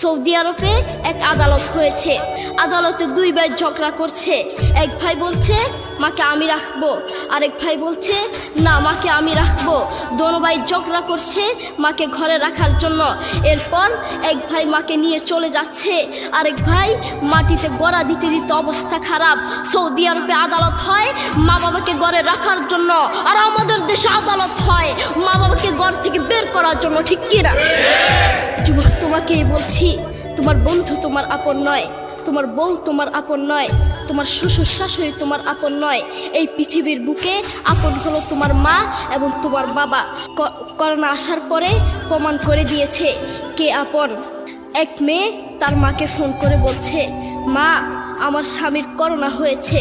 Saudi আরবে এক আদালত হয়েছে। আদালতে দুই ভাই ঝগড়া করছে। এক ভাই বলছে মাকে আমি রাখবো, আরেক ভাই বলছে না মাকে আমি রাখবো। দোনো ভাই ঝগড়া করছে মাকে ঘরে রাখার জন্য। এরপর এক ভাই মাকে নিয়ে চলে যাচ্ছে, আরেক ভাই মাটিতে গড়া দিতে দিতে অবস্থা খারাপ। সৌদি আরবে আদালত হয় মা বাবাকে ঘরে রাখার জন্য, আর আমাদের দেশে আদালত হয় মা বাবাকে ঘর থেকে বের করার জন্য, ঠিক কি না? যুবক, তোমাকেই বলছি, তোমার বন্ধু তোমার আপন নয়, তোমার বউ তোমার আপন নয়, তোমার শ্বশুর শাশুড়ি তোমার আপন নয়। এই পৃথিবীর বুকে আপন হলো তোমার মা এবং তোমার বাবা। করোনা আসার পরে প্রমাণ করে দিয়েছে কে আপন। এক মেয়ে তার মাকে ফোন করে বলছে, মা আমার স্বামীর করোনা হয়েছে।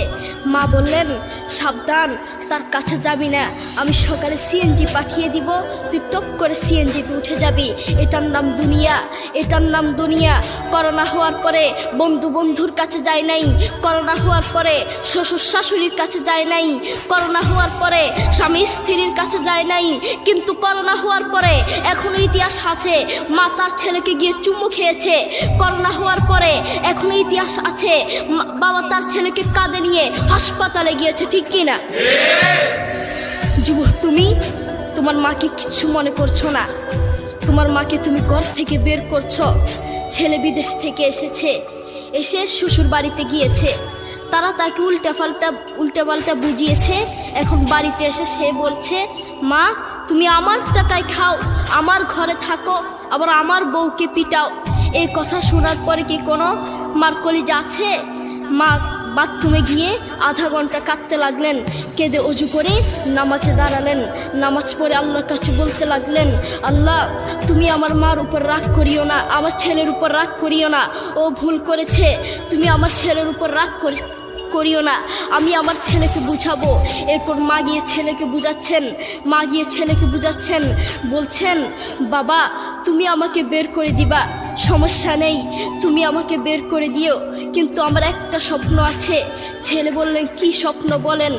মা বললেন সাবধান, তার কাছে যাবি না, আমি সকালে সিএনজি পাঠিয়ে দিব, তুই টপ করে সিএনজিতে উঠে যাবি। এটার নাম দুনিয়া, এটার নাম দুনিয়া। করোনা হওয়ার পরে বন্ধুর কাছে যায় নাই, করোনা হওয়ার পরে শ্বশুর শাশুড়ির কাছে যায় নাই, করোনা হওয়ার পরে স্বামী স্ত্রীর কাছে যায় নাই, কিন্তু করোনা হওয়ার পরে এখনো ইতিহাস আছে মা তার ছেলেকে গিয়ে চুমু খেয়েছে। করোনা হওয়ার পরে এখনো ইতিহাস আছে বাবা তার ছেলেকে কাঁধে নিয়ে হাসপাতালে গিয়েছে, ঠিক কি না? যুবক, তুমি তোমার মাকে কিছু মনে করছো না। তোমার মাকে তুমি ঘর থেকে বের করছো। ছেলে বিদেশ থেকে এসেছে, এসে শ্বশুর বাড়িতে গিয়েছে, তারা তাকে উল্টাপাল্টা বুঝিয়েছে। এখন বাড়িতে এসে সে বলছে, মা তুমি আমার টাকায় খাও, আমার ঘরে থাকো, আবার আমার বউকে পিটাও। এই কথা শোনার পরে কি কোনো মার কলিজা আছে? মা বাথরুমে গিয়ে আধা ঘন্টা কাঁদতে লাগলেন, কেঁদে অজু করে নামাজে দাঁড়ালেন। নামাজ পড়ে আল্লাহর কাছে বলতে লাগলেন, আল্লাহ তুমি আমার মার উপর রাগ করিও না, আমার ছেলের উপর রাগ করিও না, ও ভুল করেছে, তুমি আমার ছেলের উপর রাগ করিও না, আমি আমার ছেলেকে বুঝাবো। এরপর মা গিয়ে ছেলেকে বুঝাচ্ছেন, বলছেন বাবা তুমি আমাকে বের করে দিবা, সমস্যা নেই, তুমি আমাকে বের করে দিও, কিন্তু আমার একটা স্বপ্ন আছে। ছেলে বললেন কি স্বপ্ন বলেন?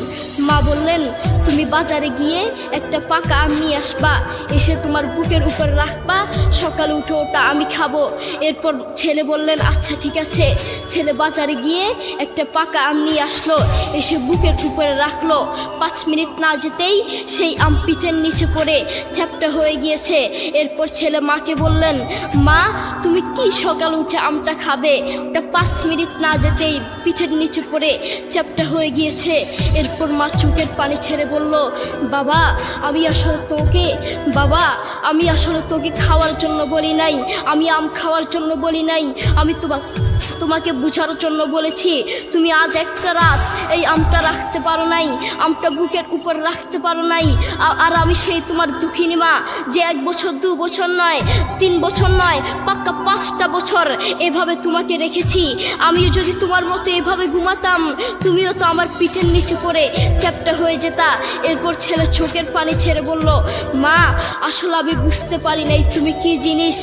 মা বললেন তুমি বাজারে গিয়ে একটা পাকা আম নিয়ে আসবা, এসে তোমার বুকের উপর রাখবা, সকালে উঠে ওটা আমি খাবো। এরপর ছেলে বললেন আচ্ছা ঠিক আছে। ছেলে বাজারে গিয়ে একটা পাকা আম নিয়ে আসলো, এসে বুকের উপরে রাখলো। 5 মিনিট না যেতেই সেই আম পিঠের নিচে পড়ে চ্যাপ্টা হয়ে গিয়েছে। এরপর ছেলে মাকে বললেন, মা তুমি কি সকালে উঠে আমটা খাবে? ওটা 5 মিনিট না যেতেই পিঠের নিচে পড়ে চ্যাপ্টা হয়ে গিয়েছে। এরপর মা চোখের পানি ছেড়ে বলল, বাবা আমি আসলে তোকে খাওয়ার জন্য বলি নাই, আমি আম খাওয়ার জন্য বলি নাই, আমি তোমাকে বুঝার জন্য বলেছি। তুমি আজ একটা রাত এই আমটা রাখতে পারো নাই, আমটা বুকের উপর রাখতে পারো নাই, আর আমি সেই তোমার দুঃখিনী মা যে 1 বছর 2 বছর নয় 3 বছর নয় পাক্কা 5টা বছর এভাবে তোমাকে রেখেছি। আমিও যদি তোমার মতো এভাবে ঘুমাতাম, তুমিও তো আমার পিঠের নিচে পড়ে চ্যাপ্টা হয়ে যেতা। এরপর ছেলে চোখের পানি ছেড়ে বলল, মা আসলে আমি বুঝতে পারি নাই তুমি কি জিনিস,